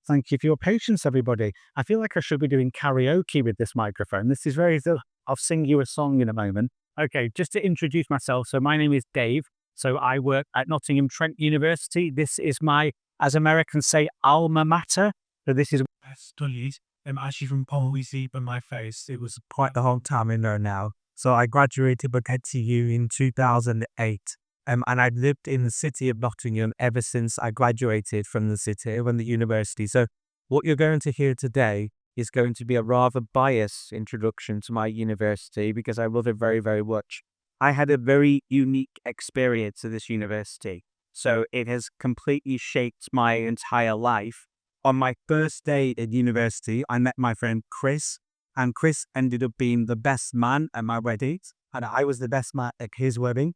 Thank you for your patience, everybody. I feel like I should be doing karaoke with this microphone. This is very, I'll sing you a song in a moment. Okay, just to introduce myself. So my name is Dave. So I work at Nottingham, Trent University. This is my, as Americans say, alma mater. So this is I studied. I'm actually from Policy, but my face, it was quite a long time in there now. So I graduated with NTU in 2008. And I've lived in the city of Nottingham ever since I graduated from the city, from the university. So what you're going to hear today is going to be a rather biased introduction to my university because I love it very, very much. I had a very unique experience at this university. So it has completely shaped my entire life. On my first day at university, I met my friend Chris, and Chris ended up being the best man at my wedding, and I was the best man at his wedding.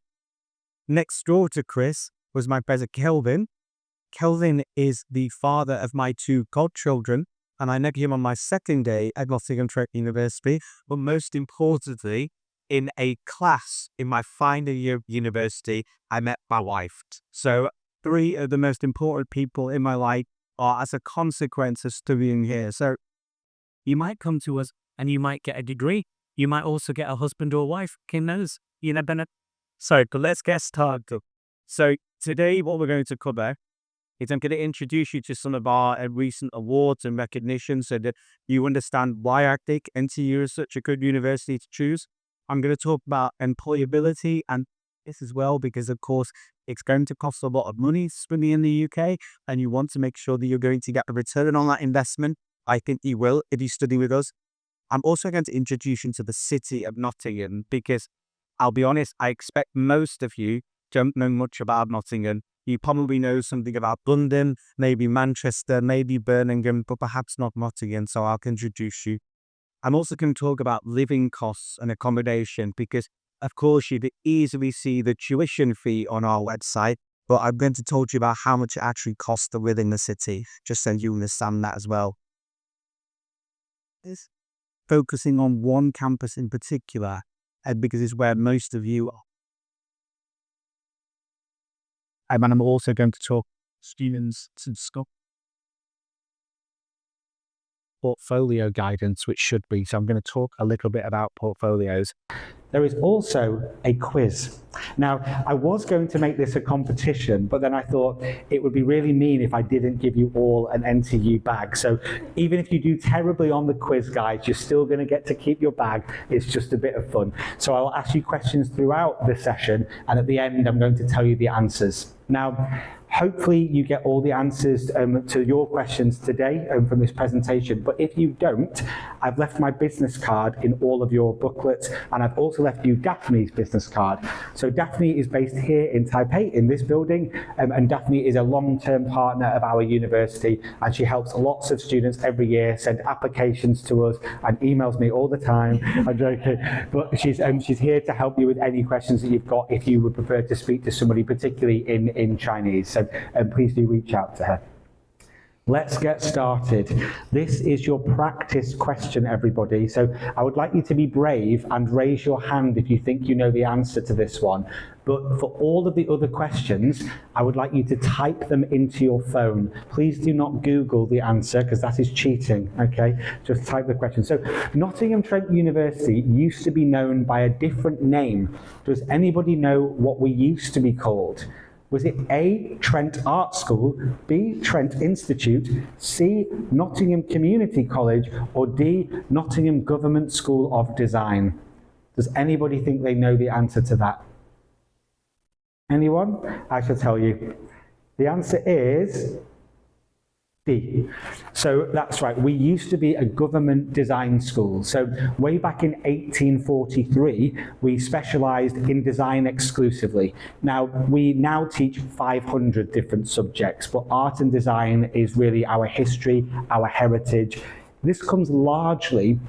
Next door to Chris was my brother Kelvin. Kelvin is the father of my two godchildren, and I met him on my second day at Nottingham Trent University. But most importantly, in a class in my final year of university, I met my wife. So 3 of the most important people in my life are as a consequence of studying here. So you might come to us and you might get a degree. You might also get a husband or wife. Who knows? You never know. So let's get started. So today what we're going to cover is I'm going to introduce you to some of our recent awards and recognition so that you understand why I think NTU is such a good university to choose. I'm going to talk about employability and this as well because, of course, it's going to cost a lot of money studying in the UK and you want to make sure that you're going to get a return on that investment. I think you will if you study with us. I'm also going to introduce you to the city of Nottingham because I'll be honest, I expect most of you don't know much about Nottingham. You probably know something about London, maybe Manchester, maybe Birmingham, but perhaps not Nottingham, so I'll introduce you. I'm also going to talk about living costs and accommodation because, of course, you could easily see the tuition fee on our website, but I'm going to talk to you about how much it actually costs to live in the city, just so you understand that as well. Focusing on one campus in particular, because it's where most of you are. And I'm also going to talk students and school portfolio guidance, which should be. So I'm going to talk a little bit about portfolios. There is also a quiz. Now, I was going to make this a competition, but then I thought it would be really mean if I didn't give you all an NTU bag. So even if you do terribly on the quiz, guys, you're still going to get to keep your bag. It's just a bit of fun. So I'll ask you questions throughout the session, and at the end, I'm going to tell you the answers. Now, hopefully you get all the answers to your questions today from this presentation, but if you don't, I've left my business card in all of your booklets, and I've also left you Daphne's business card. So Daphne is based here in Taipei, in this building, and Daphne is a long-term partner of our university, and she helps lots of students every year, send applications to us, and emails me all the time. I'm joking, but she's here to help you with any questions that you've got if you would prefer to speak to somebody, particularly in Chinese. So please do reach out to her. Let's get started. This is your practice question, everybody. So I would like you to be brave and raise your hand if you think you know the answer to this one. But for all of the other questions, I would like you to type them into your phone. Please do not Google the answer because that is cheating, okay? Just type the question. So Nottingham Trent University used to be known by a different name. Does anybody know what we used to be called? Was it A, Trent Art School, B, Trent Institute, C, Nottingham Community College, or D, Nottingham Government School of Design? Does anybody think they know the answer to that? Anyone? I shall tell you. The answer is D. So that's right, we used to be a government design school. So way back in 1843, we specialised in design exclusively. Now, we now teach 500 different subjects, but art and design is really our history, our heritage. This comes largely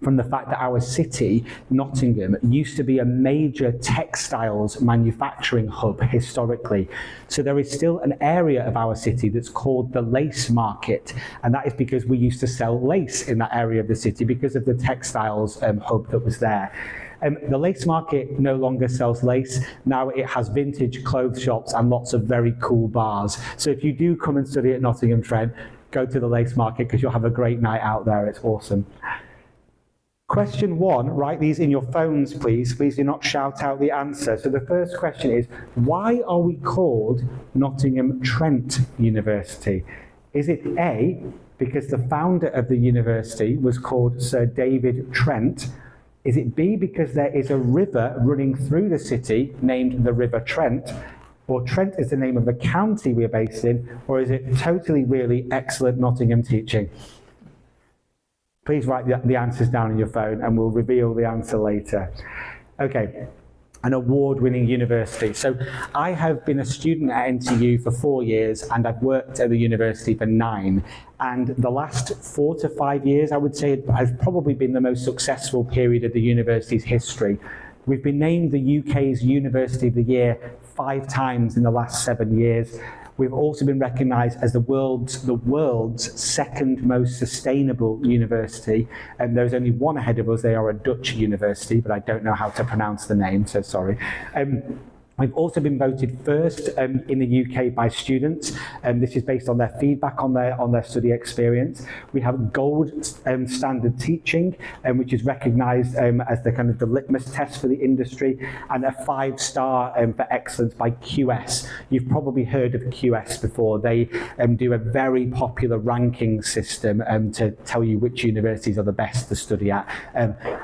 from the fact that our city, Nottingham, used to be a major textiles manufacturing hub historically. So there is still an area of our city that's called the Lace Market, and that is because we used to sell lace in that area of the city because of the textiles hub that was there. The Lace Market no longer sells lace. Now it has vintage clothes shops and lots of very cool bars. So if you do come and study at Nottingham Trent, go to the Lace Market because you'll have a great night out there. It's awesome. Question 1, write these in your phones, please. Please do not shout out the answer. So the first question is, why are we called Nottingham Trent University? Is it A, because the founder of the university was called Sir David Trent? Is it B, because there is a river running through the city named the River Trent? Or Trent is the name of the county we're based in? Or is it totally, really excellent Nottingham teaching? Please write the answers down on your phone and we'll reveal the answer later. Okay, an award-winning university. So I have been a student at NTU for 4 years and I've worked at the university for 9. And the last 4 to 5 years, I would say, has probably been the most successful period of the university's history. We've been named the UK's University of the Year 5 times in the last 7 years. We've also been recognised as the world's second most sustainable university, and there's only one ahead of us. They are a Dutch university, but I don't know how to pronounce the name, so sorry. We've also been voted first in the UK by students, and this is based on their feedback on their study experience. We have gold standard teaching, which is recognised as the kind of the litmus test for the industry, and a 5-star for excellence by QS. You've probably heard of QS before. They do a very popular ranking system to tell you which universities are the best to study at.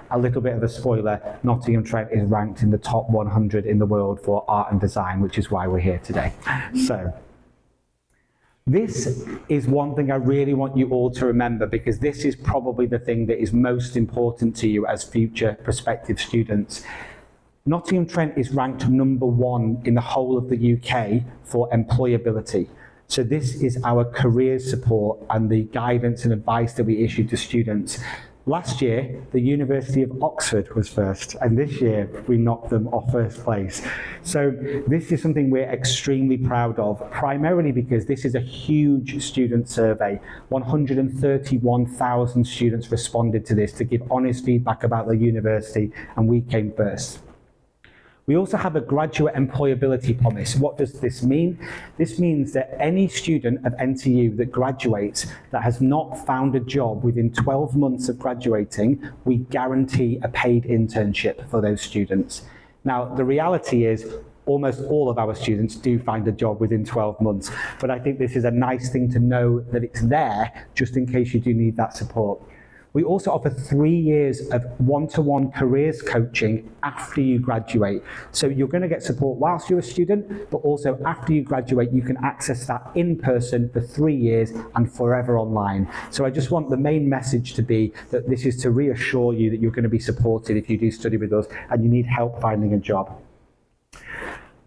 A little bit of a spoiler, Nottingham Trent is ranked in the top 100 in the world for art and design, which is why we're here today. So this is one thing I really want you all to remember, because this is probably the thing that is most important to you as future prospective students. Nottingham Trent is ranked number 1 in the whole of the UK for employability. So this is our careers support and the guidance and advice that we issue to students. Last year, the University of Oxford was first, and this year we knocked them off first place. So this is something we're extremely proud of, primarily because this is a huge student survey. 131,000 students responded to this to give honest feedback about the university, and we came first. We also have a graduate employability promise. What does this mean? This means that any student of NTU that graduates that has not found a job within 12 months of graduating, we guarantee a paid internship for those students. Now, the reality is almost all of our students do find a job within 12 months, but I think this is a nice thing to know that it's there just in case you do need that support. We also offer 3 years of one-to-one careers coaching after you graduate. So you're going to get support whilst you're a student, but also after you graduate, you can access that in person for 3 years and forever online. So I just want the main message to be that this is to reassure you that you're going to be supported if you do study with us and you need help finding a job.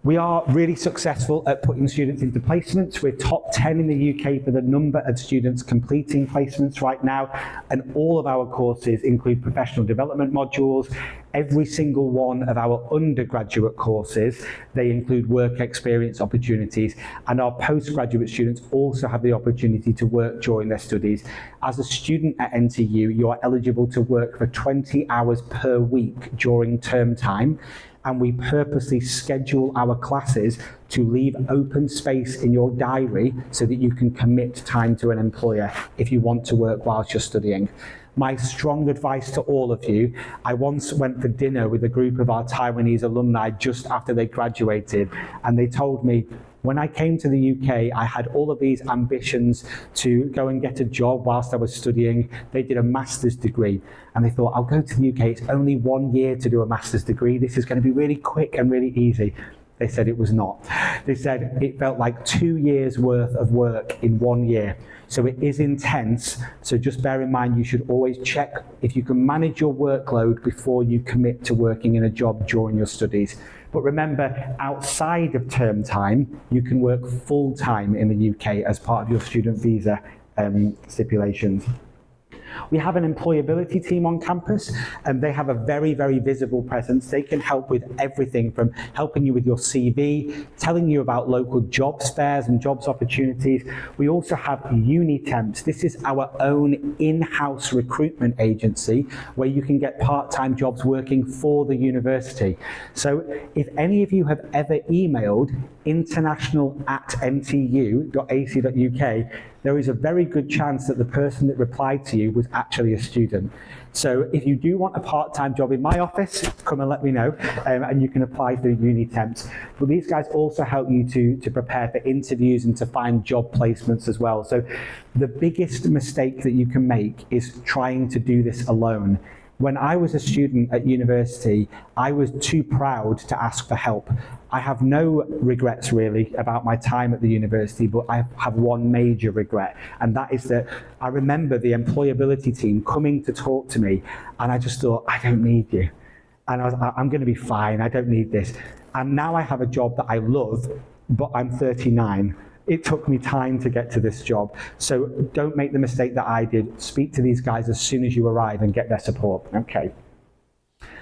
We are really successful at putting students into placements. We're top 10 in the UK for the number of students completing placements right now, and all of our courses include professional development modules. Every single one of our undergraduate courses, they include work experience opportunities, and our postgraduate students also have the opportunity to work during their studies. As a student at NTU, you are eligible to work for 20 hours per week during term time, and we purposely schedule our classes to leave open space in your diary so that you can commit time to an employer if you want to work whilst you're studying. My strong advice to all of you, I once went for dinner with a group of our Taiwanese alumni just after they graduated, and they told me, when I came to the UK, I had all of these ambitions to go and get a job whilst I was studying. They did a master's degree, and they thought, I'll go to the UK, it's only 1 year to do a master's degree, this is going to be really quick and really easy. They said it was not. They said it felt like 2 years worth of work in 1 year. So it is intense, so just bear in mind you should always check if you can manage your workload before you commit to working in a job during your studies. But remember, outside of term time, you can work full-time in the UK as part of your student visa stipulations. We have an employability team on campus, and they have a very, very visible presence. They can help with everything from helping you with your CV, telling you about local jobs fairs and jobs opportunities. We also have Uni Temps. This is our own in-house recruitment agency where you can get part-time jobs working for the university. So if any of you have ever emailed international@ntu.ac.uk, there is a very good chance that the person that replied to you was actually a student. So if you do want a part-time job in my office, come and let me know, and you can apply through Uni Temps. But these guys also help you to prepare for interviews and to find job placements as well. So the biggest mistake that you can make is trying to do this alone. When I was a student at university, I was too proud to ask for help. I have no regrets really about my time at the university, but I have one major regret, and that is that I remember the employability team coming to talk to me, and I just thought, I don't need you. And I'm going to be fine, I don't need this. And now I have a job that I love, but I'm 39. It took me time to get to this job. So don't make the mistake that I did. Speak to these guys as soon as you arrive and get their support. Okay.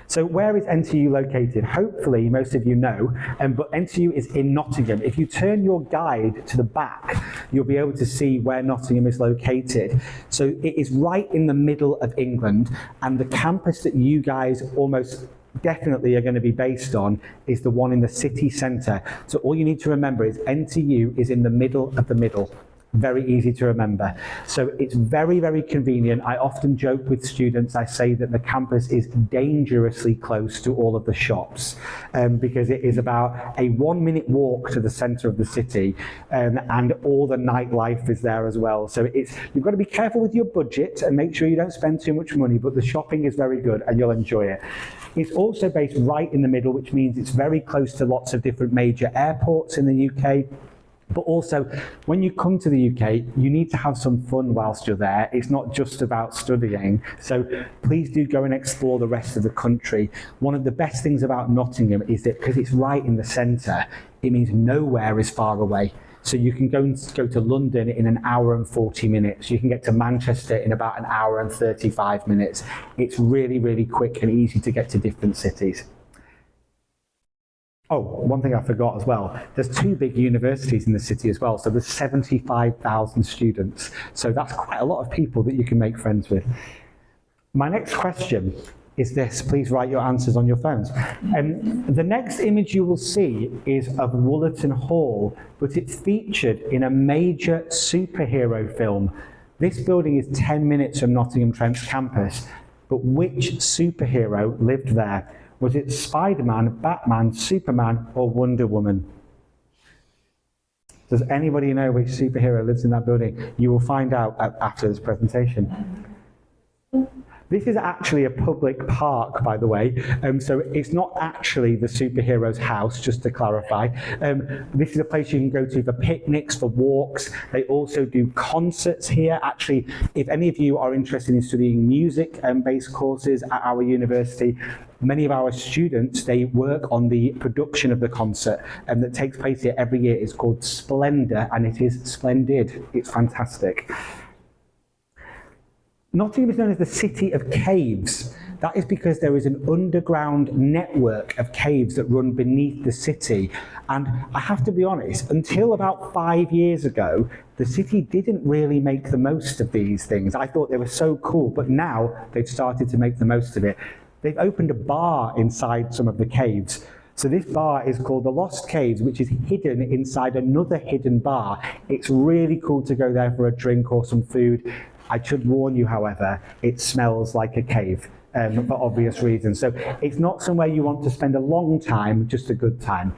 So where is NTU located? Hopefully most of you know, but NTU is in Nottingham. If you turn your guide to the back, you'll be able to see where Nottingham is located. So it is right in the middle of England, and the campus that you guys almost definitely are going to be based on is the one in the city centre. So all you need to remember is NTU is in the middle of the middle. Very easy to remember. So it's very, very convenient. I often joke with students, I say that the campus is dangerously close to all of the shops, because it is about a 1-minute walk to the centre of the city, and all the nightlife is there as well. So you've got to be careful with your budget and make sure you don't spend too much money, but the shopping is very good and you'll enjoy it. It's also based right in the middle, which means it's very close to lots of different major airports in the UK. But also, when you come to the UK, you need to have some fun whilst you're there. It's not just about studying. So please do go and explore the rest of the country. One of the best things about Nottingham is that because it's right in the centre, it means nowhere is far away. So you can go to London in 1 hour and 40 minutes. You can get to Manchester in about 1 hour and 35 minutes. It's really, really quick and easy to get to different cities. Oh, one thing I forgot as well, there's 2 big universities in the city as well, so there's 75,000 students. So that's quite a lot of people that you can make friends with. My next question is this, please write your answers on your phones. The next image you will see is of Woollerton Hall, but it's featured in a major superhero film. This building is 10 minutes from Nottingham Trent's campus, but which superhero lived there? Was it Spider-Man, Batman, Superman, or Wonder Woman? Does anybody know which superhero lives in that building? You will find out after this presentation. This is actually a public park, by the way, so it's not actually the superhero's house, just to clarify. This is a place you can go to for picnics, for walks. They also do concerts here. Actually, if any of you are interested in studying music-based courses at our university, many of our students, they work on the production of the concert that takes place here every year. It's called Splendour, and it is splendid. It's fantastic. Nottingham is known as the City of Caves. That is because there is an underground network of caves that run beneath the city. And I have to be honest, until about 5 years ago, the city didn't really make the most of these things. I thought they were so cool, but now they've started to make the most of it. They've opened a bar inside some of the caves. So this bar is called the Lost Caves, which is hidden inside another hidden bar. It's really cool to go there for a drink or some food. I should warn you, however, it smells like a cave for obvious reasons. So it's not somewhere you want to spend a long time, just a good time.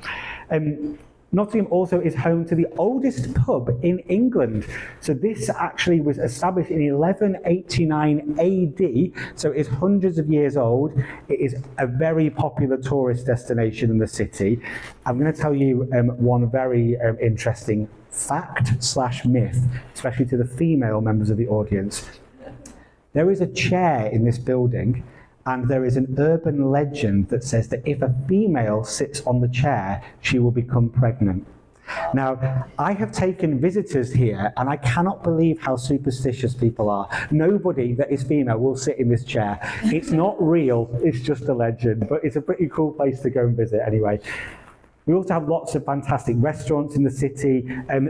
Nottingham also is home to the oldest pub in England. So this actually was established in 1189 AD, so it's hundreds of years old. It is a very popular tourist destination in the city. I'm going to tell you one very interesting fact/myth, especially to the female members of the audience. There is a chair in this building, and there is an urban legend that says that if a female sits on the chair, she will become pregnant. Now, I have taken visitors here, and I cannot believe how superstitious people are. Nobody that is female will sit in this chair. It's not real, it's just a legend, but it's a pretty cool place to go and visit anyway. We also have lots of fantastic restaurants in the city.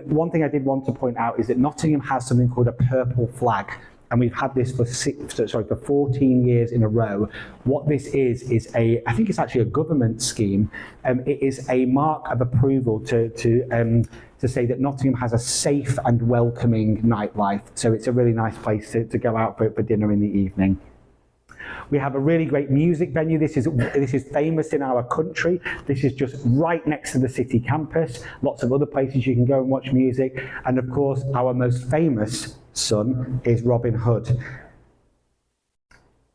One thing I did want to point out is that Nottingham has something called a purple flag. and we've had this for 14 years in a row. I think it's actually a government scheme. It is a mark of approval to say that Nottingham has a safe and welcoming nightlife. So it's a really nice place to go out for dinner in the evening. We have a really great music venue. This is famous in our country. This is just right next to the city campus. Lots of other places you can go and watch music. And of course, our most famous son is Robin Hood.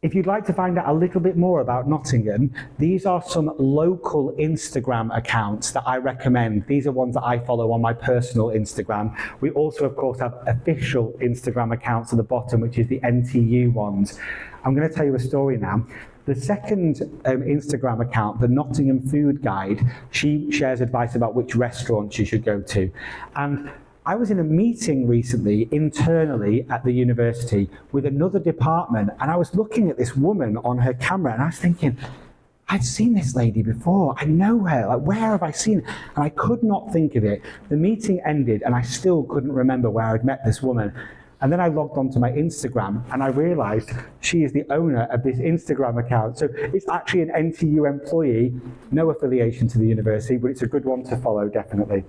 If you'd like to find out a little bit more about Nottingham, these are some local Instagram accounts that I recommend. These are ones that I follow on my personal Instagram. We also, of course, have official Instagram accounts at the bottom, which is the NTU ones. I'm going to tell you a story now. The second Instagram account, the Nottingham Food Guide, she shares advice about which restaurants you should go to. And I was in a meeting recently internally at the university with another department, and I was looking at this woman on her camera, and I was thinking, I've seen this lady before. I know her. Like, where have I seen her? And I could not think of it. The meeting ended, and I still couldn't remember where I'd met this woman. And then I logged onto my Instagram, and I realized she is the owner of this Instagram account. So it's actually an NTU employee, no affiliation to the university, but it's a good one to follow, definitely.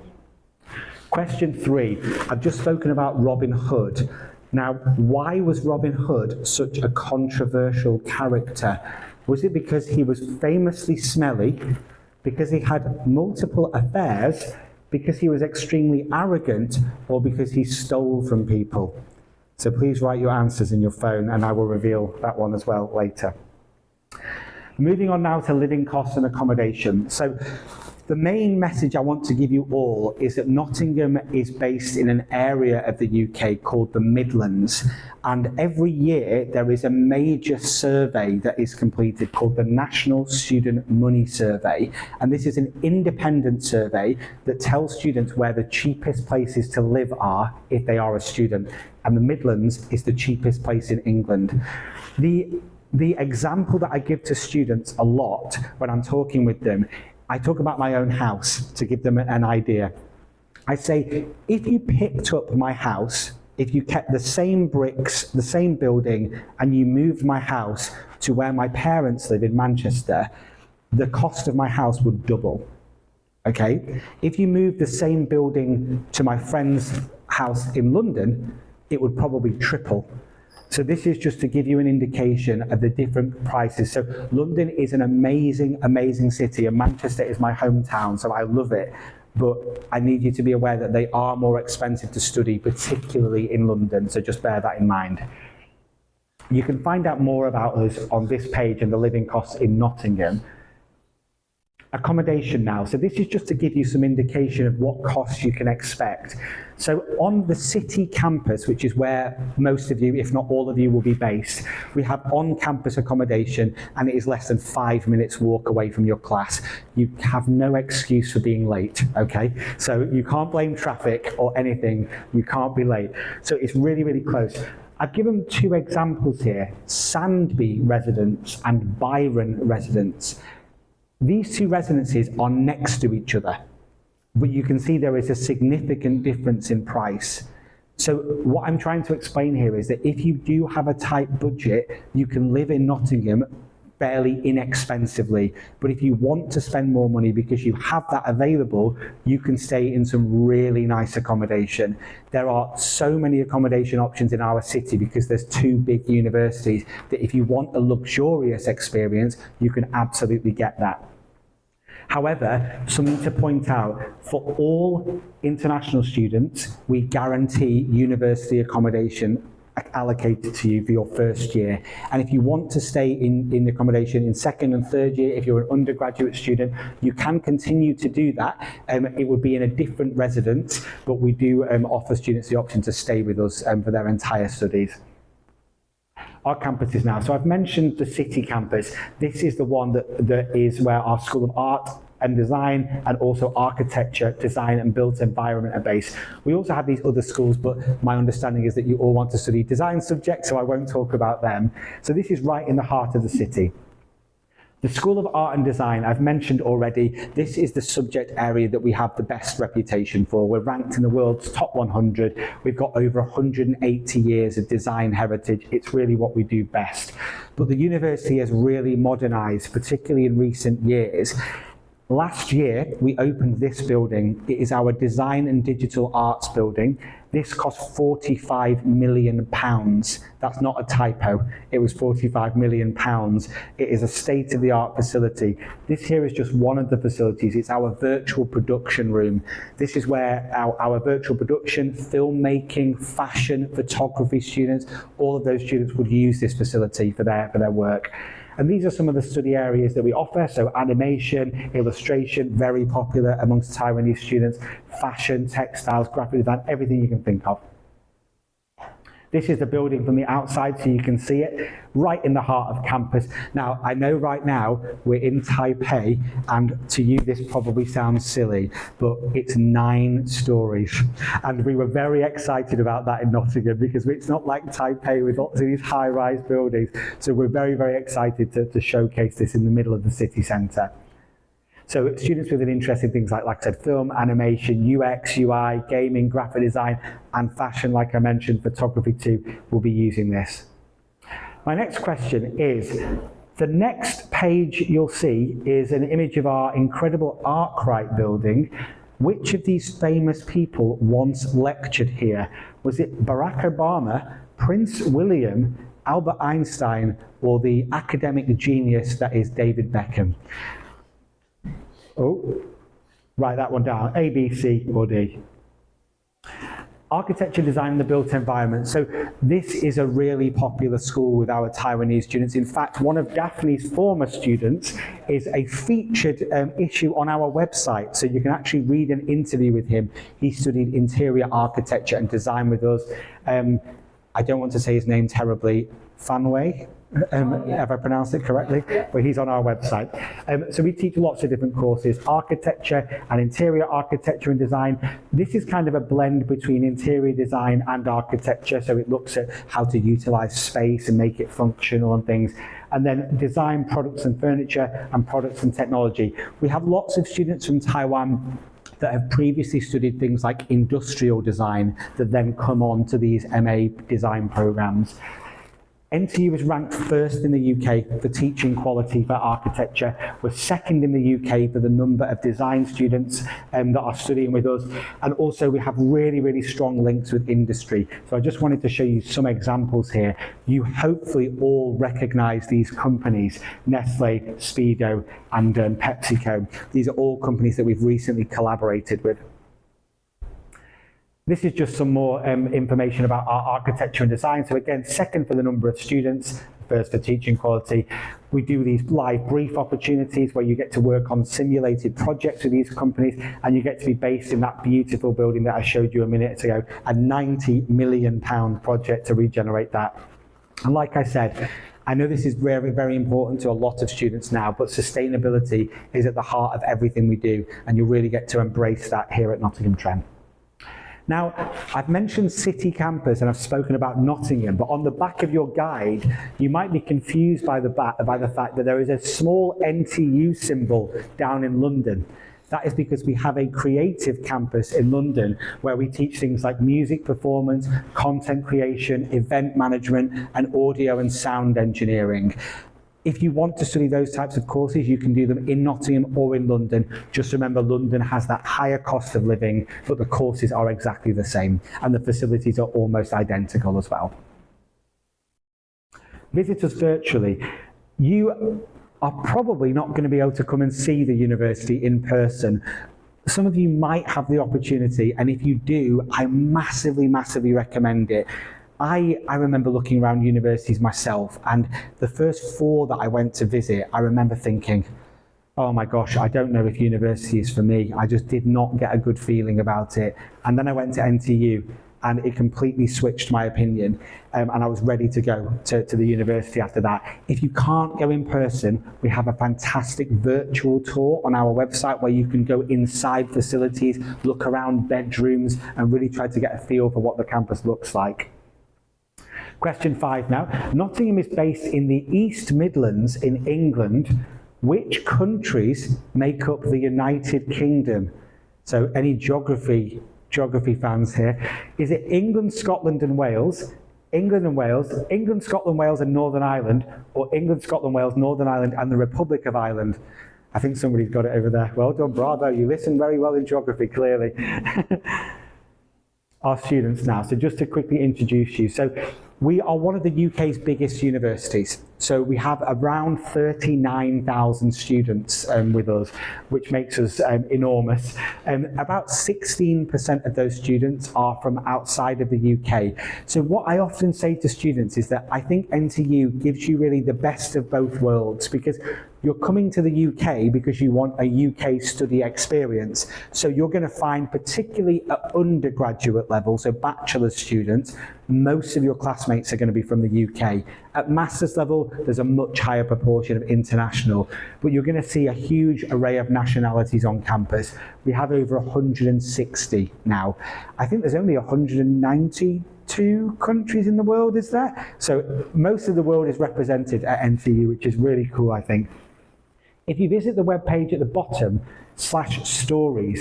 Question 3, I've just spoken about Robin Hood. Now, why was Robin Hood such a controversial character? Was it because he was famously smelly, because he had multiple affairs, because he was extremely arrogant, or because he stole from people? So please write your answers in your phone, and I will reveal that one as well later. Moving on now to living costs and accommodation. So the main message I want to give you all is that Nottingham is based in an area of the UK called the Midlands, and every year there is a major survey that is completed called the National Student Money Survey, and this is an independent survey that tells students where the cheapest places to live are if they are a student, and the Midlands is the cheapest place in England. The example that I give to students a lot when I'm talking with them, I talk about my own house to give them an idea. I say, if you picked up my house, if you kept the same bricks, the same building, and you moved my house to where my parents live in Manchester, the cost of my house would double. Okay? If you moved the same building to my friend's house in London, it would probably triple. So this is just to give you an indication of the different prices. So London is an amazing, amazing city, and Manchester is my hometown, so I love it. But I need you to be aware that they are more expensive to study, particularly in London, so just bear that in mind. You can find out more about us on this page and the living costs in Nottingham. Accommodation now. So this is just to give you some indication of what costs you can expect. So on the city campus, which is where most of you, if not all of you, will be based, we have on-campus accommodation, and it is less than 5 minutes walk away from your class. You have no excuse for being late, okay? So you can't blame traffic or anything. You can't be late. So it's really, really close. I've given 2 examples here, Sandby residents and Byron residents. These 2 residences are next to each other, but you can see there is a significant difference in price. So what I'm trying to explain here is that if you do have a tight budget, you can live in Nottingham fairly inexpensively. But if you want to spend more money because you have that available, you can stay in some really nice accommodation. There are so many accommodation options in our city because there's 2 big universities that if you want a luxurious experience, you can absolutely get that. However, something to point out, for all international students, we guarantee university accommodation allocated to you for your first year. And if you want to stay in accommodation in 2nd and 3rd year, if you're an undergraduate student, you can continue to do that. It would be in a different residence, but we do offer students the option to stay with us for their entire studies. Our campuses now. So I've mentioned the city campus. This is the one that is where our School of Art and Design and also Architecture, Design and Built Environment are based. We also have these other schools, but my understanding is that you all want to study design subjects, so I won't talk about them. So this is right in the heart of the city. The School of Art and Design, I've mentioned already, this is the subject area that we have the best reputation for. We're ranked in the world's top 100. We've got over 180 years of design heritage. It's really what we do best. But the university has really modernised, particularly in recent years. Last year, we opened this building. It is our Design and Digital Arts building. This cost £45 million. That's not a typo. It was £45 million. It is a state-of-the-art facility. This here is just one of the facilities. It's our virtual production room. This is where our virtual production, filmmaking, fashion, photography students, all of those students would use this facility for their work. And these are some of the study areas that we offer. So animation, illustration, very popular amongst Taiwanese students, fashion, textiles, graphic design, everything you can think of. This is the building from the outside, so you can see it right in the heart of campus. Now, I know right now we're in Taipei, and to you this probably sounds silly, but it's 9 stories. And we were very excited about that in Nottingham because it's not like Taipei with lots of these high-rise buildings. So we're very, very excited to showcase this in the middle of the city centre. So students with an interest in things like I said, film, animation, UX, UI, gaming, graphic design, and fashion, like I mentioned, photography too, will be using this. My next question is, the next page you'll see is an image of our incredible Arkwright building. Which of these famous people once lectured here? Was it Barack Obama, Prince William, Albert Einstein, or the academic genius that is David Beckham? Oh, write that one down, A, B, C, or D. Architecture, design, and the built environment. So this is a really popular school with our Taiwanese students. In fact, one of Daphne's former students is a featured issue on our website. So you can actually read an interview with him. He studied interior architecture and design with us. I don't want to say his name terribly, Fanway. Have I pronounced it correctly? But he's on our website. So we teach lots of different courses, architecture and interior architecture and design. This is kind of a blend between interior design and architecture. So it looks at how to utilize space and make it functional and things. And then design, products and furniture, and products and technology. We have lots of students from Taiwan that have previously studied things like industrial design that then come on to these MA design programs. NTU is ranked first in the UK for teaching quality for architecture. We're second in the UK for the number of design students that are studying with us. And also we have really, really strong links with industry. So I just wanted to show you some examples here. You hopefully all recognize these companies, Nestle, Speedo, and PepsiCo. These are all companies that we've recently collaborated with. This is just some more information about our architecture and design. So again, second for the number of students, first for teaching quality. We do these live brief opportunities where you get to work on simulated projects with these companies, and you get to be based in that beautiful building that I showed you a minute ago, a £90 million project to regenerate that. And like I said, I know this is very, very important to a lot of students now, but sustainability is at the heart of everything we do, and you'll really get to embrace that here at Nottingham Trent. Now, I've mentioned City Campus and I've spoken about Nottingham, but on the back of your guide, you might be confused by the fact that there is a small NTU symbol down in London. That is because we have a creative campus in London where we teach things like music performance, content creation, event management, and audio and sound engineering. If you want to study those types of courses, you can do them in Nottingham or in London. Just remember, London has that higher cost of living, but the courses are exactly the same, and the facilities are almost identical as well. Visit us virtually. You are probably not going to be able to come and see the university in person. Some of you might have the opportunity, and if you do, I massively, massively recommend it. I remember looking around universities myself, and the first 4 that I went to visit, I remember thinking, oh my gosh, I don't know if university is for me. I just did not get a good feeling about it. And then I went to NTU, and it completely switched my opinion, and I was ready to go to the university after that. If you can't go in person, we have a fantastic virtual tour on our website where you can go inside facilities, look around bedrooms, and really try to get a feel for what the campus looks like. Question 5 now. Nottingham is based in the East Midlands in England. Which countries make up the United Kingdom? So any geography fans here? Is it England, Scotland and Wales, England and Wales, England, Scotland, Wales and Northern Ireland, or England, Scotland, Wales, Northern Ireland and the Republic of Ireland? I think somebody's got it over there. Well done, bravo, you listen very well in geography, clearly. Our students now, so just to quickly introduce you. So we are one of the UK's biggest universities. So we have around 39,000 students with us, which makes us enormous. About 16% of those students are from outside of the UK. So what I often say to students is that I think NTU gives you really the best of both worlds, because you're coming to the UK because you want a UK study experience. So you're going to find, particularly at undergraduate level, so bachelor's students, most of your classmates are going to be from the UK. At master's level, there's a much higher proportion of international, but you're going to see a huge array of nationalities on campus. We have over 160 now. I think there's only 192 countries in the world, is there? So most of the world is represented at NTU, which is really cool, I think. If you visit the webpage at the bottom, /stories,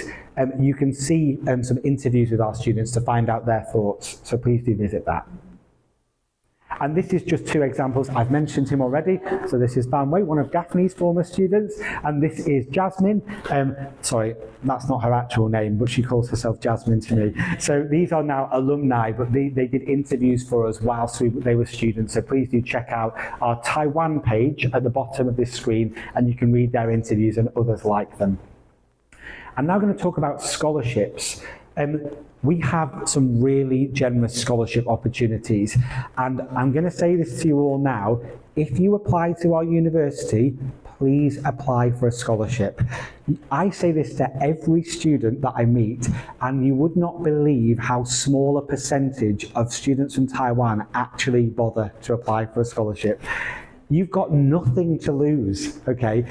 you can see some interviews with our students to find out their thoughts. So please do visit that. And this is just two examples. I've mentioned him already. So this is Banway, one of Gaffney's former students, and this is Jasmine. Sorry, that's not her actual name, but she calls herself Jasmine to me. So these are now alumni, but they did interviews for us whilst they were students. So please do check out our Taiwan page at the bottom of this screen, and you can read their interviews and others like them. I'm now going to talk about scholarships. We have some really generous scholarship opportunities, and I'm going to say this to you all now. If you apply to our university, please apply for a scholarship. I say this to every student that I meet, and you would not believe how small a percentage of students from Taiwan actually bother to apply for a scholarship. You've got nothing to lose, okay?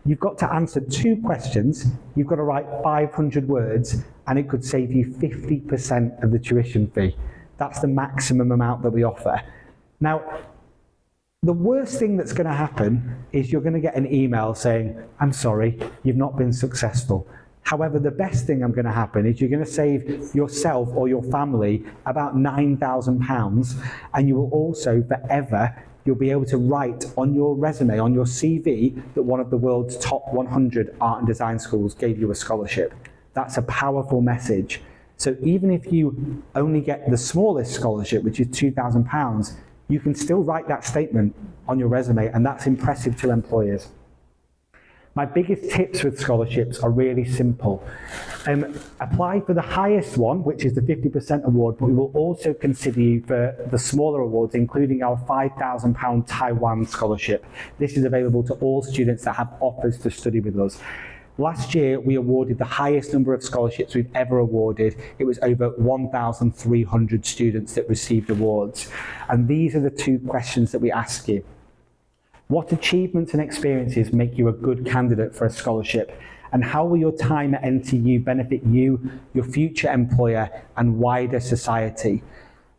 You've got to answer 2 questions, you've got to write 500 words, and it could save you 50% of the tuition fee. That's the maximum amount that we offer. Now, the worst thing that's going to happen is you're going to get an email saying, I'm sorry, you've not been successful. However, the best thing going to happen is you're going to save yourself or your family about £9,000, and you will also forever you'll be able to write on your resume, on your CV, that one of the world's top 100 art and design schools gave you a scholarship. That's a powerful message. So even if you only get the smallest scholarship, which is £2,000, you can still write that statement on your resume, and that's impressive to employers. My biggest tips with scholarships are really simple. Apply for the highest one, which is the 50% award, but we will also consider you for the smaller awards, including our £5,000 Taiwan scholarship. This is available to all students that have offers to study with us. Last year, we awarded the highest number of scholarships we've ever awarded. It was over 1,300 students that received awards. And these are the 2 questions that we ask you. What achievements and experiences make you a good candidate for a scholarship? And how will your time at NTU benefit you, your future employer, and wider society?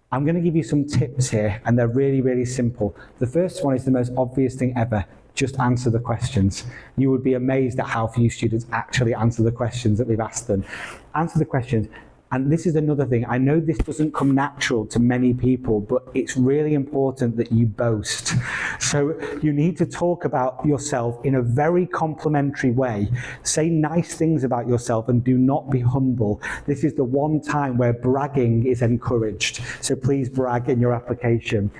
I'm going to give you some tips here, and they're really, really simple. The first one is the most obvious thing ever. Just answer the questions. You would be amazed at how few students actually answer the questions that we've asked them. Answer the questions. And this is another thing. I know this doesn't come natural to many people, but it's really important that you boast. So you need to talk about yourself in a very complimentary way. Say nice things about yourself and do not be humble. This is the one time where bragging is encouraged. So please brag in your application.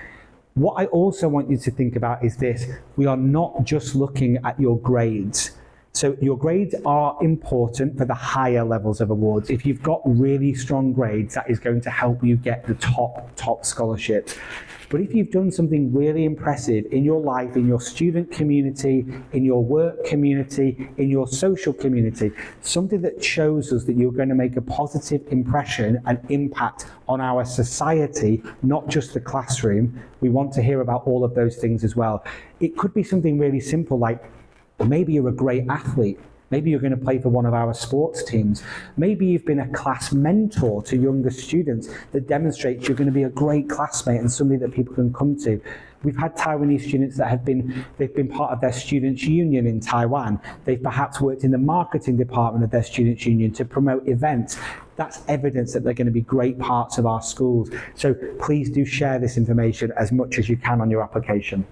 What I also want you to think about is this. We are not just looking at your grades. So your grades are important for the higher levels of awards. If you've got really strong grades, that is going to help you get the top scholarships. But if you've done something really impressive in your life, in your student community, in your work community, in your social community, something that shows us that you're going to make a positive impression and impact on our society, not just the classroom, we want to hear about all of those things as well. It could be something really simple like, maybe you're a great athlete. Maybe you're going to play for one of our sports teams. Maybe you've been a class mentor to younger students that demonstrates you're going to be a great classmate and somebody that people can come to. We've had Taiwanese students that they've been part of their students' union in Taiwan. They've perhaps worked in the marketing department of their students' union to promote events. That's evidence that they're going to be great parts of our schools. So please do share this information as much as you can on your application.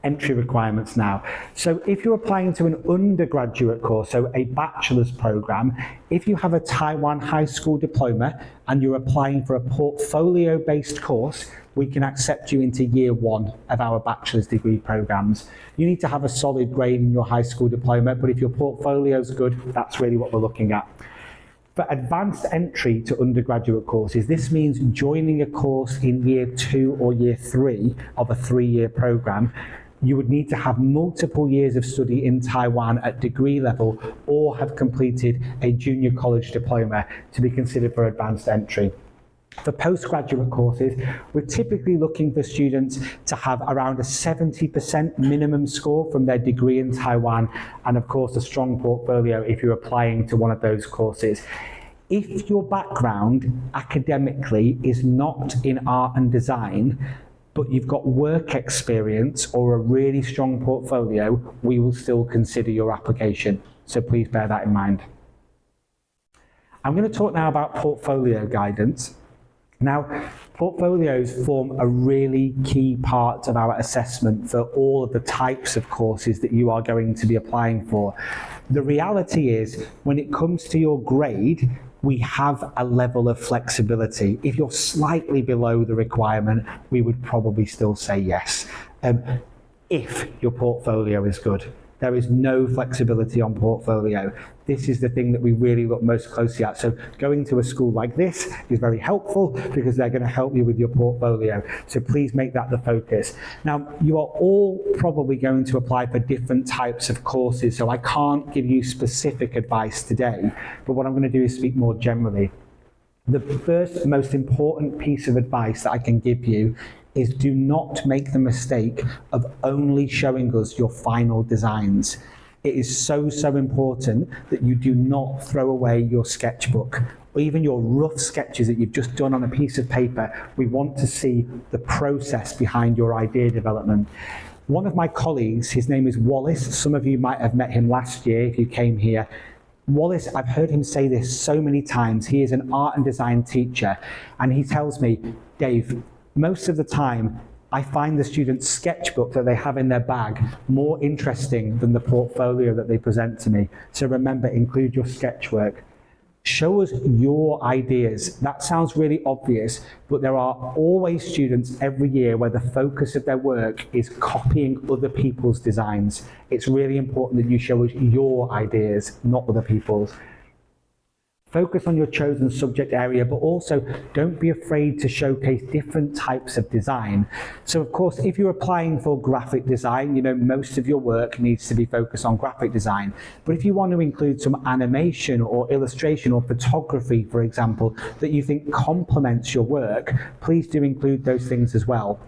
Entry requirements now. So if you're applying to an undergraduate course, so a bachelor's program, if you have a Taiwan high school diploma and you're applying for a portfolio-based course, we can accept you into year 1 of our bachelor's degree programs. You need to have a solid grade in your high school diploma, but if your portfolio's good, that's really what we're looking at. For advanced entry to undergraduate courses, this means joining a course in year 2 or year 3 of a 3-year program. You would need to have multiple years of study in Taiwan at degree level or have completed a junior college diploma to be considered for advanced entry. For postgraduate courses, we're typically looking for students to have around a 70% minimum score from their degree in Taiwan, and of course a strong portfolio if you're applying to one of those courses. If your background academically is not in art and design, but you've got work experience or a really strong portfolio, we will still consider your application. So please bear that in mind. I'm going to talk now about portfolio guidance. Now, portfolios form a really key part of our assessment for all of the types of courses that you are going to be applying for. The reality is, when it comes to your grade, we have a level of flexibility. If you're slightly below the requirement, we would probably still say yes, if your portfolio is good. There is no flexibility on portfolio. This is the thing that we really look most closely at. So going to a school like this is very helpful because they're going to help you with your portfolio. So please make that the focus. Now, you are all probably going to apply for different types of courses, so I can't give you specific advice today, but what I'm going to do is speak more generally. The first most important piece of advice that I can give you is do not make the mistake of only showing us your final designs. It is so important that you do not throw away your sketchbook or even your rough sketches that you've just done on a piece of paper. We want to see the process behind your idea development. One of my colleagues, his name is Wallace. Some of you might have met him last year if you came here. Wallace, I've heard him say this so many times. He is an art and design teacher, and he tells me, Dave, most of the time, I find the student's sketchbook that they have in their bag more interesting than the portfolio that they present to me. So remember, include your sketchwork. Show us your ideas. That sounds really obvious, but there are always students every year where the focus of their work is copying other people's designs. It's really important that you show us your ideas, not other people's. Focus on your chosen subject area, but also don't be afraid to showcase different types of design. So of course, if you're applying for graphic design, you know, most of your work needs to be focused on graphic design. But if you want to include some animation or illustration or photography, for example, that you think complements your work, please do include those things as well.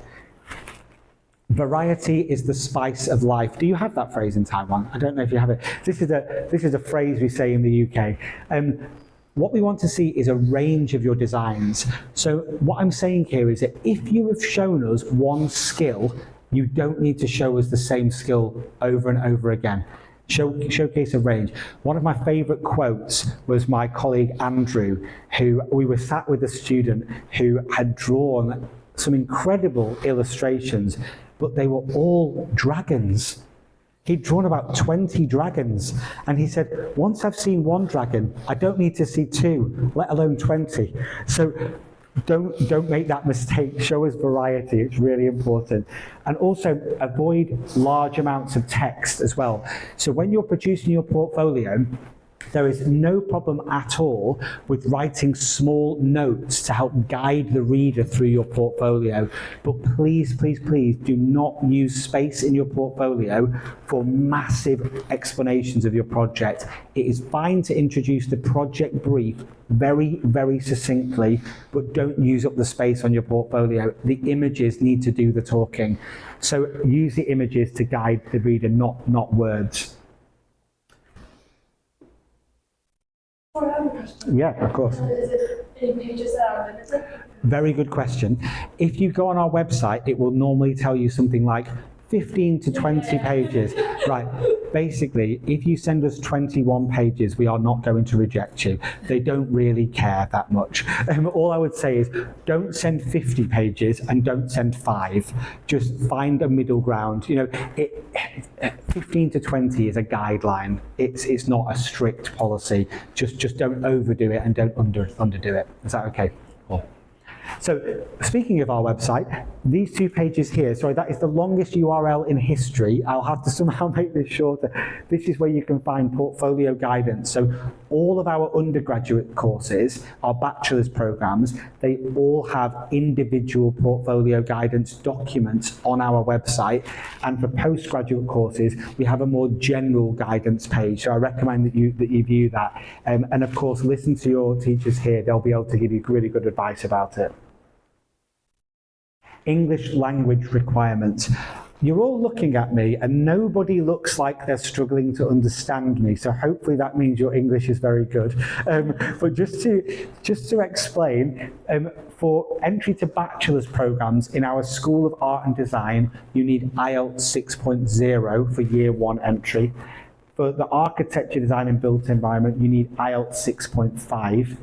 Variety is the spice of life. Do you have that phrase in Taiwan? I don't know if you have it. This is a phrase we say in the UK. What we want to see is a range of your designs. So what I'm saying here is that if you have shown us one skill, you don't need to show us the same skill over and over again. Showcase a range. One of my favorite quotes was my colleague Andrew, who we were sat with a student who had drawn some incredible illustrations, but they were all dragons. He'd drawn about 20 dragons, and he said, once I've seen one dragon, I don't need to see 2, let alone 20. So don't make that mistake. Show us variety, it's really important. And also avoid large amounts of text as well. So when you're producing your portfolio, there is no problem at all with writing small notes to help guide the reader through your portfolio. But please, please, please do not use space in your portfolio for massive explanations of your project. It is fine to introduce the project brief very, very succinctly, but don't use up the space on your portfolio. The images need to do the talking. So use the images to guide the reader, not words. question? Yeah, of course. Is it any pages that are limited? Very good question. If you go on our website, it will normally tell you something like 15 to 20 pages. Right. Basically, if you send us 21 pages, we are not going to reject you. They don't really care that much. All I would say is don't send 50 pages and don't send 5. Just find a middle ground. 15 to 20 is a guideline. It's not a strict policy. Just don't overdo it and don't underdo it. Is that okay? Cool. So, speaking of our website, these 2 pages here, sorry, that is the longest URL in history. I'll have to somehow make this shorter. This is where you can find portfolio guidance. So, all of our undergraduate courses, our bachelor's programs, they all have individual portfolio guidance documents on our website. And for postgraduate courses, we have a more general guidance page. So, I recommend that you view that. And of course, listen to your teachers here. They'll be able to give you really good advice about it. English language requirements. You're all looking at me and nobody looks like they're struggling to understand me, so hopefully that means your English is very good. But just to explain, for entry to bachelor's programs in our School of Art and Design, you need IELTS 6.0 for year 1 entry. For the architecture, design and built environment, you need IELTS 6.5.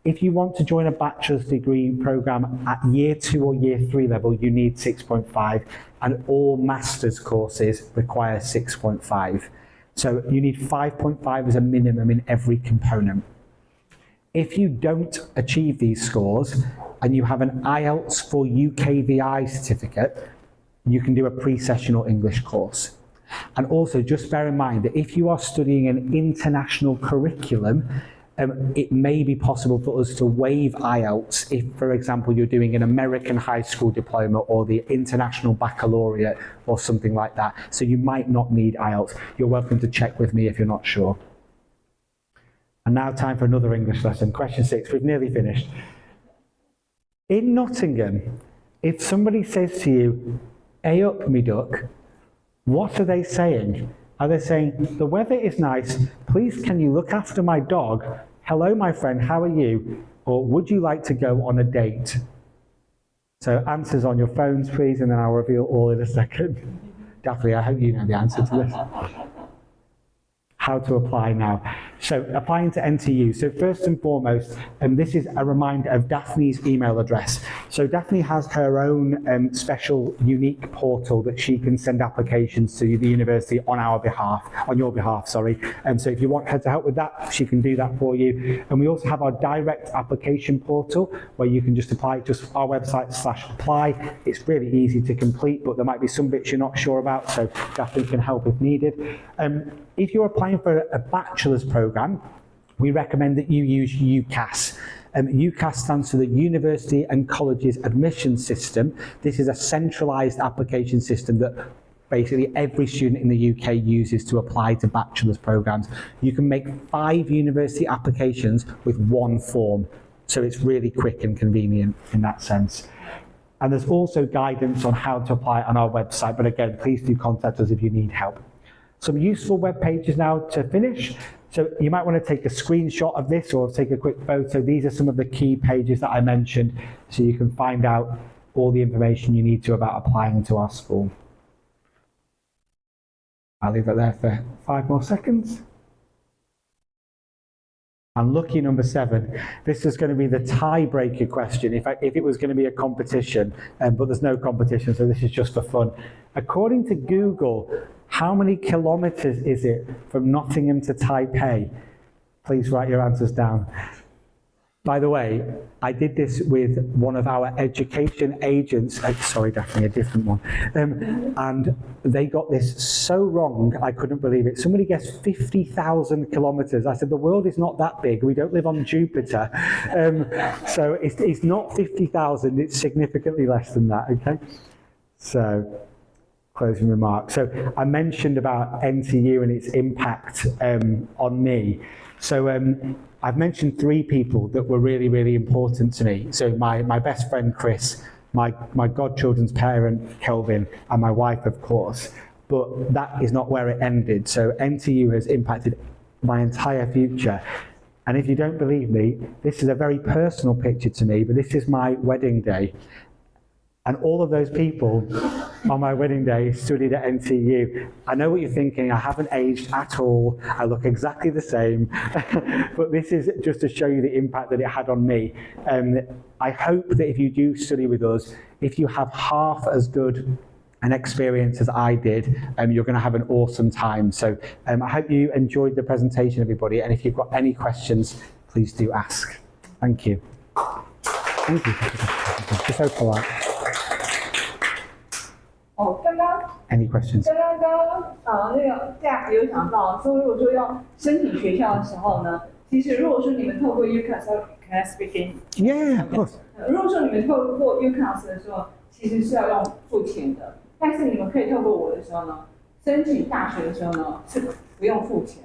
If you want to join a bachelor's degree program at year 2 or year 3 level, you need 6.5, and all master's courses require 6.5. So you need 5.5 as a minimum in every component. If you don't achieve these scores and you have an IELTS for UKVI certificate, you can do a pre-sessional English course. And also just bear in mind that if you are studying an international curriculum, it may be possible for us to waive IELTS if, for example, you're doing an American high school diploma or the international baccalaureate or something like that. So you might not need IELTS. You're welcome to check with me if you're not sure. And now time for another English lesson. Question 6, we've nearly finished. In Nottingham, if somebody says to you, "Hey up, me duck," what are they saying? Are they saying, "The weather is nice, please can you look after my dog? Hello my friend, how are you?" Or "Would you like to go on a date?" So answers on your phones please, and then I'll reveal all in a second. Daphne, I hope you know the answer to this. How to apply now. So applying to NTU. So first and foremost, this is a reminder of Daphne's email address. So Daphne has her own special, unique portal that she can send applications to the university on your behalf, sorry. So if you want her to help with that, she can do that for you. And we also have our direct application portal where you can just apply, just our website /apply. It's really easy to complete, but there might be some bits you're not sure about, so Daphne can help if needed. If you're applying for a bachelor's program, we recommend that you use UCAS. UCAS stands for the University and Colleges Admission System. This is a centralised application system that basically every student in the UK uses to apply to bachelor's programs. You can make 5 university applications with 1 form, so it's really quick and convenient in that sense. And there's also guidance on how to apply on our website, but again, please do contact us if you need help. Some useful web pages now to finish. So you might want to take a screenshot of this or take a quick photo. These are some of the key pages that I mentioned, so you can find out all the information you need to about applying to our school. I'll leave it there for 5 more seconds. And lucky number 7, this is going to be the tiebreaker question if it was going to be a competition, but there's no competition, so this is just for fun. According to Google, how many kilometres is it from Nottingham to Taipei? Please write your answers down. By the way, I did this with one of our education agents, sorry Daphne, a different one, and they got this so wrong, I couldn't believe it. Somebody guessed 50,000 kilometres. I said, the world is not that big, we don't live on Jupiter. So it's not 50,000, it's significantly less than that, okay? So, closing remarks. So I mentioned about NTU and its impact on me. So I've mentioned 3 people that were really, really important to me. So my best friend, Chris, my godchildren's parent, Kelvin, and my wife, of course. But that is not where it ended. So NTU has impacted my entire future. And if you don't believe me, this is a very personal picture to me, but this is my wedding day. And all of those people on my wedding day studied at NTU. I know what you're thinking, I haven't aged at all, I look exactly the same, but this is just to show you the impact that it had on me. I hope that if you do study with us, if you have half as good an experience as I did, you're going to have an awesome time. So I hope you enjoyed the presentation, everybody, and if you've got any questions, please do ask. Thank you. Thank you. You're so polite. 刚刚 Any questions? 那个 Jack 有讲到，说如果说要申请学校的时候呢，其实如果说你们透过 UCAS，Can I speak in? Yeah, of course. 如果说你们透过 UCAS 的时候，其实是要用付钱的，但是你们可以透过我的时候呢，申请大学的时候呢是不用付钱，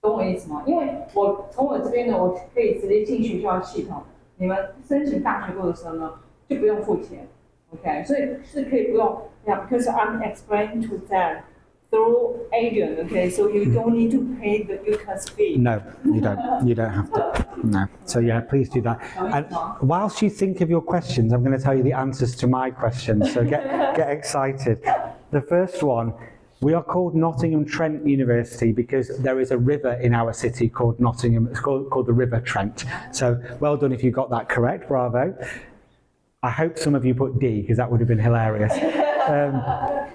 懂我意思吗？因为我从我这边呢，我可以直接进学校系统，你们申请大学部的时候呢就不用付钱。Okay, 所以是可以不用 yeah, because I'm explaining to them through Adrian, okay, so you don't need to pay the UCAS fee. No, you don't. You don't have to. No. So yeah, please do that. And whilst you think of your questions, I'm going to tell you the answers to my questions. So get excited. The first one, we are called Nottingham Trent University because there is a river in our city called Nottingham. It's called the River Trent. So well done if you got that correct. Bravo. I hope some of you put D because that would have been hilarious.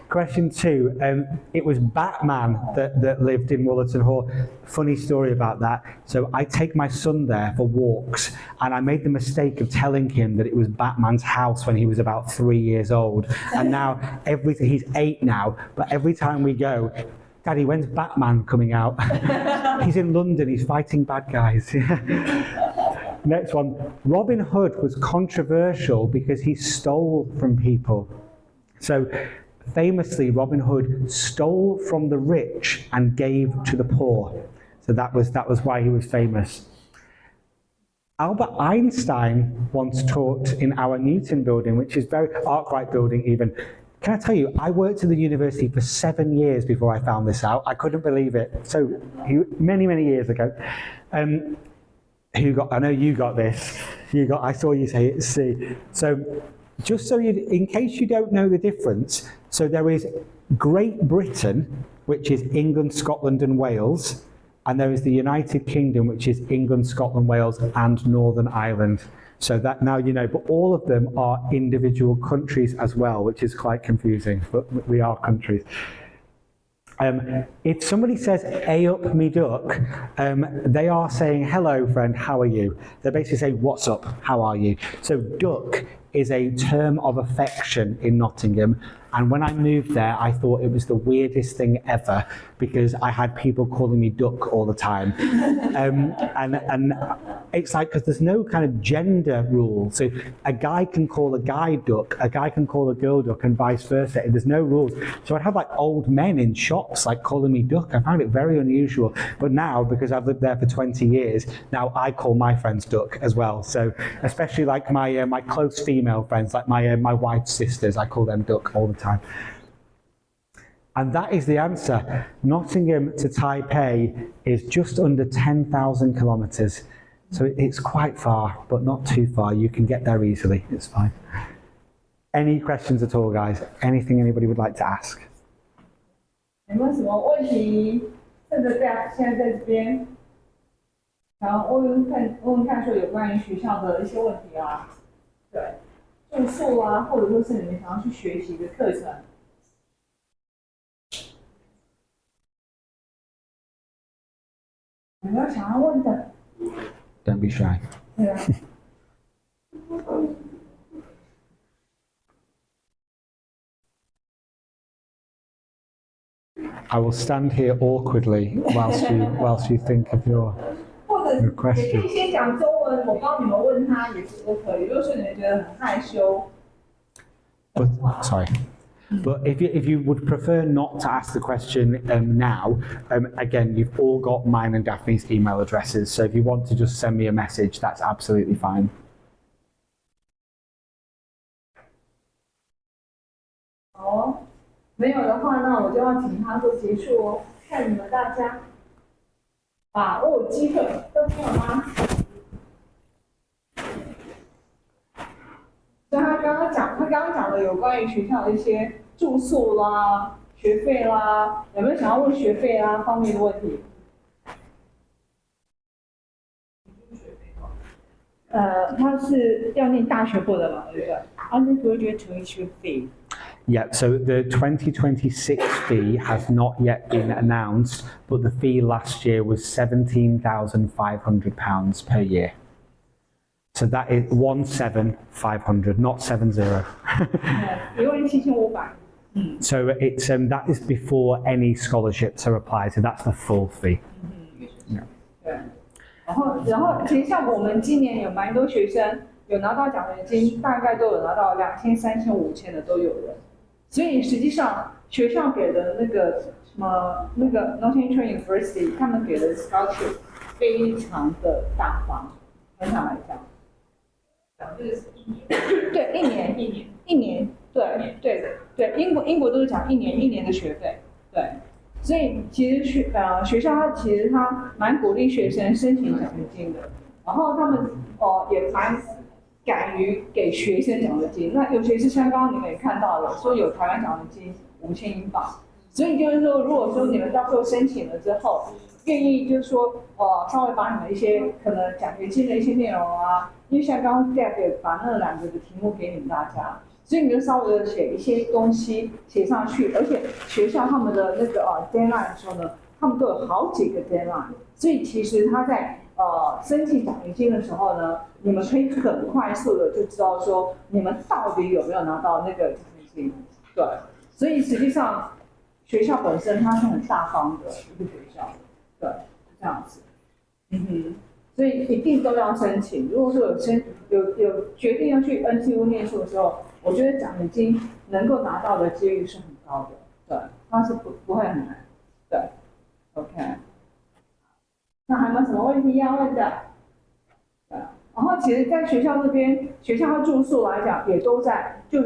Question 2, it was Batman that lived in Wollerton Hall. Funny story about that. So I take my son there for walks and I made the mistake of telling him that it was Batman's house when he was about 3 years old. And now he's 8 now, but every time we go, Daddy, when's Batman coming out? He's in London, he's fighting bad guys. Next one, Robin Hood was controversial because he stole from people. So famously, Robin Hood stole from the rich and gave to the poor. So that was why he was famous. Albert Einstein once taught in our Newton building, which is very Arkwright building even. Can I tell you, I worked at the university for 7 years before I found this out. I couldn't believe it. So many, many years ago. I know you got this. I saw you say it, C. So just so in case you don't know the difference, so there is Great Britain, which is England, Scotland and Wales, and there is the United Kingdom, which is England, Scotland, Wales and Northern Ireland. So that now you know, but all of them are individual countries as well, which is quite confusing, but we are countries. If somebody says, "Hey up me duck," they are saying, "Hello friend, how are you?" They basically say, "What's up, how are you?" So duck is a term of affection in Nottingham. And when I moved there, I thought it was the weirdest thing ever because I had people calling me duck all the time. And it's like, because there's no kind of gender rule. So a guy can call a guy duck, a guy can call a girl duck and vice versa. There's no rules. So I'd have like old men in shops like calling me duck. I found it very unusual. But now, because I've lived there for 20 years, now I call my friends duck as well. So especially like my close female friends, like my wife's sisters, I call them duck all the time. And that is the answer. Nottingham to Taipei is just under 10,000 kilometres. So it's quite far, but not too far. You can get there easily, it's fine. Any questions at all, guys? Anything anybody would like to ask? 有没有什么问题？趁着现在在这边，想要问问看说有关于学校的一些问题啊，对，住宿啊，或者说是你们想要去学习的课程。有没有想要问的？ Don't be shy. 对啊。I will stand here awkwardly whilst you think of your 或者也可 question. 以先讲中文，我帮你们问他也是都可以。如果说你们觉得很害羞， But, sorry. But if you would prefer not to ask the question now, again, you've all got mine and Daphne's email addresses. So if you want to just send me a message, that's absolutely fine. 好哦，没有的话，那我就要请他做结束哦。看你们大家。把握机会，都没有吗？所以他刚刚讲的有关于学校的一些住宿啦、学费啦，有没有想要问学费啊方面的问题？他是要念大学部的嘛，对不对 ？Undergraduate tuition fee. Yeah, so the 2026 fee has not yet been announced, but the fee last year was £17,500 per year. So that is 17,500, not 70. 17500。So it's that is before any scholarships are applied. So that's the full fee. Yeah. 对。然后，其实像我们今年有蛮多学生有拿到奖学金，大概都有拿到2000、3000、5000的都有人。所以实际上学校给的那个什么那个 Nottingham University 他们给的 scholarship 非常的大方，很坦白讲。这个是1年。对，一年，对，英国都是讲一年的学费，对。所以其实学校它蛮鼓励学生申请奖学金的，然后他们也蛮敢于给学生奖学金。那尤其是像刚刚你们也看到了，说有台湾奖学金5000英镑，所以就是说，如果说你们到时候申请了之后，愿意就是说稍微把你们一些可能奖学金的一些内容啊，因为像刚刚 Deb 把那2个的题目给你们大家。所以你就稍微的写一些东西写上去，而且学校他们的那个deadline 的时候呢，他们都有好几个 deadline， 所以其实他在申请奖学金的时候呢，你们可以很快速的就知道说你们到底有没有拿到那个奖学金，对，所以实际上学校本身它是很大方的一个学校，对，这样子，所以一定都要申请。如果说有决定要去 NTU 念书的时候，我觉得奖学金能够拿到的几率是很高的，对，它是不会很难，对 ，OK。那还有没有什么问题要问的？对，然后其实，在学校这边，学校的住宿来讲，也都在那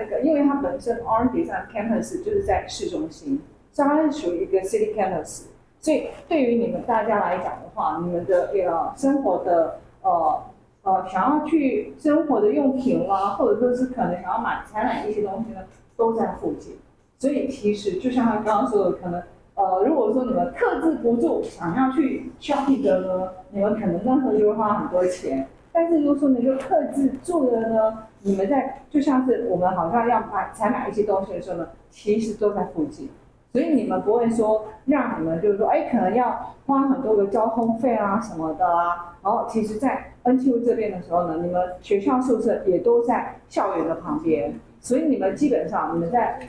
个，因为它本身 R&D 上 campus 就是在市中心，所以它是属于一个 city campus。所以对于你们大家来讲的话，你们的生活的想要去生活的用品啦，或者说是可能想要采买一些东西呢，都在附近。所以其实就像他刚刚说的，可能如果说你们克制不住想要去 shopping 的呢，你们可能那时候就会花很多钱。但是如果说你就克制住了呢，你们就像是我们好像要采买一些东西的时候呢，其实都在附近。所以你们不会说让你们就是说，可能要花很多的交通费啊什么的啊。然后其实，在 NTU 这边的时候呢，你们学校宿舍也都在校园的旁边，所以你们基本上你们在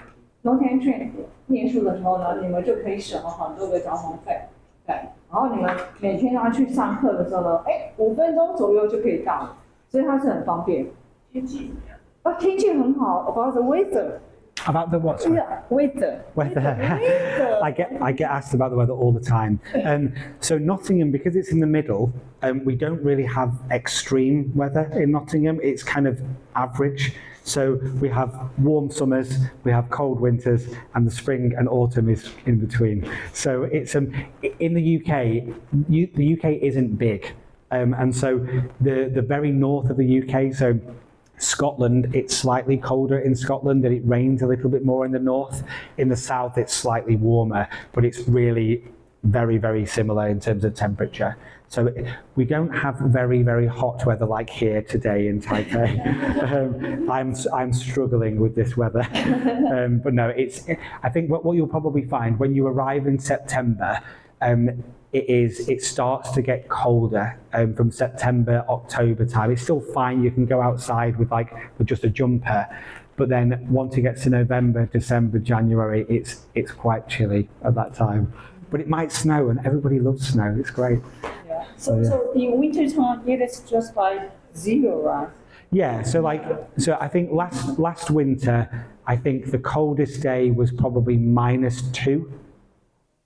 Nottingham 念书的时候呢，你们就可以省了很多的交通费，对。然后你们每天要去上课的时候呢，5分钟左右就可以到了，所以它是很方便。天气怎么样？天气很好 ，about the weather。About the what? Yeah, weather. I get asked about the weather all the time. So Nottingham, because it's in the middle, we don't really have extreme weather in Nottingham. It's kind of average. So we have warm summers, we have cold winters, and the spring and autumn is in between. So it's in the UK. The UK isn't big, and so the very north of the UK. So Scotland, it's slightly colder in Scotland and it rains a little bit more in the north. In the south, it's slightly warmer, but it's really very, very similar in terms of temperature. So we don't have very, very hot weather like here today in Taipei. I'm struggling with this weather. But no, I think what you'll probably find when you arrive in September, it starts to get colder from September, October time. It's still fine, you can go outside with just a jumper, but then once it gets to November, December, January, it's quite chilly at that time. But it might snow, and everybody loves snow. It's great. Yeah. So in winter time, it's just like 0, right? Yeah. So I think last winter, I think the coldest day was probably -2.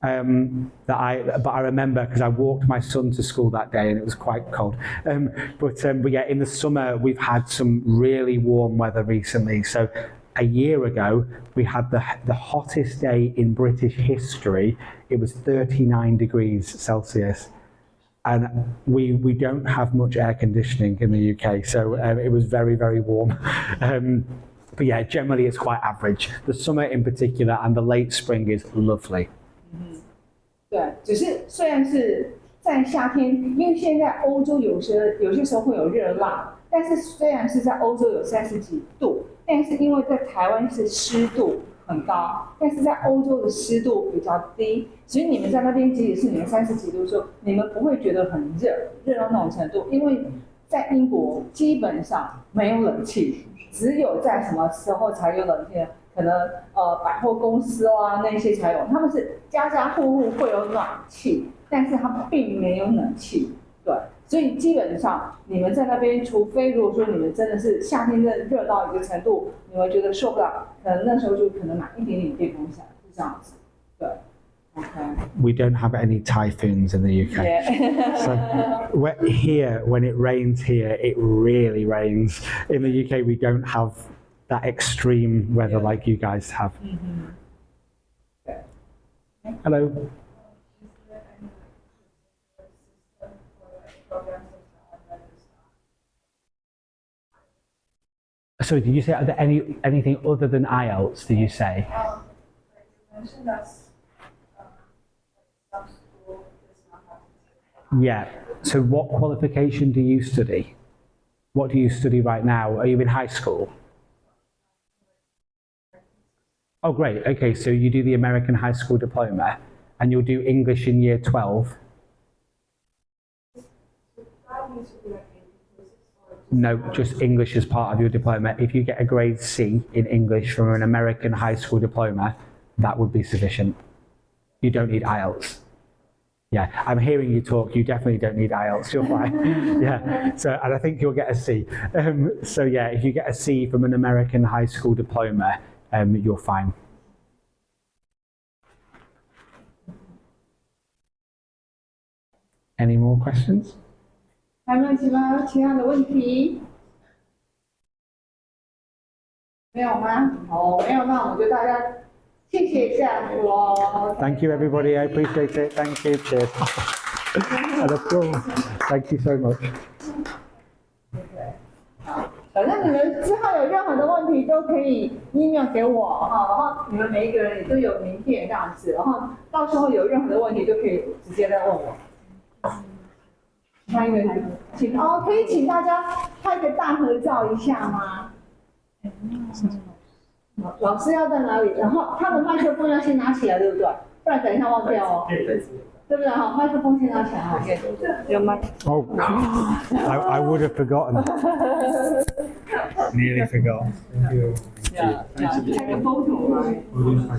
But I remember because I walked my son to school that day and it was quite cold. But yeah, in the summer we've had some really warm weather recently. So a year ago, we had the hottest day in British history. It was 39 degrees Celsius. And we don't have much air conditioning in the UK, so it was very, very warm. But yeah, generally it's quite average. The summer in particular and the late spring is lovely. 对，只是虽然是在夏天，因为现在欧洲有些时候会有热浪，但是虽然是在欧洲有30几度，但是因为在台湾是湿度很高，但是在欧洲的湿度比较低，所以你们在那边即使是你们30几度的时候，你们不会觉得很热到那种程度，因为在英国基本上没有冷气，只有在什么时候才有冷气呢？可能百货公司啊那些才有，他们是家家户户会有暖气，但是他们并没有冷气，对，所以基本上你们在那边，除非如果说你们真的是夏天真的热到一个程度，你们觉得受不了，可能那时候就可能买一点点电风扇，是这样子，对。Okay. We don't have any typhoons in the UK. Yeah. So here, when it rains here, it really rains. In the UK, we don't have that extreme weather like you guys have. Okay. Hello. So did you say, are there anything other than IELTS, did you say? You mentioned that some school does not have to. Yeah. So what qualification do you study? What do you study right now? Are you in high school? Oh, great. Okay, so you do the American High School Diploma and you'll do English in year 12? No, just English as part of your diploma. If you get a grade C in English from an American High School Diploma, that would be sufficient. You don't need IELTS. Yeah, I'm hearing you talk. You definitely don't need IELTS. You're fine. Yeah. So, and I think you'll get a C. So yeah, if you get a C from an American High School Diploma, you're fine. Any more questions? 还有没有其他的问题？没有吗？哦，没有，那我们就大家谢谢这样子喽。Thank you, everybody. I appreciate it. Thank you. Cheers. And of course, thank you so much. 反正你们之后有任何的问题都可以 email 给我哈，然后你们每一个人也都有名片这样子，然后到时候有任何的问题就可以直接再问我。那一个请可以请大家拍个大合照一下吗？老师要在哪里？然后他的麦克风要先拿起来，对不对？不然等一下忘掉哦。对不对？好，麦克风先拿起来哈。有吗？ Oh, I would have forgotten. Nearly forgot. Thank you. Yeah, take a photo, right?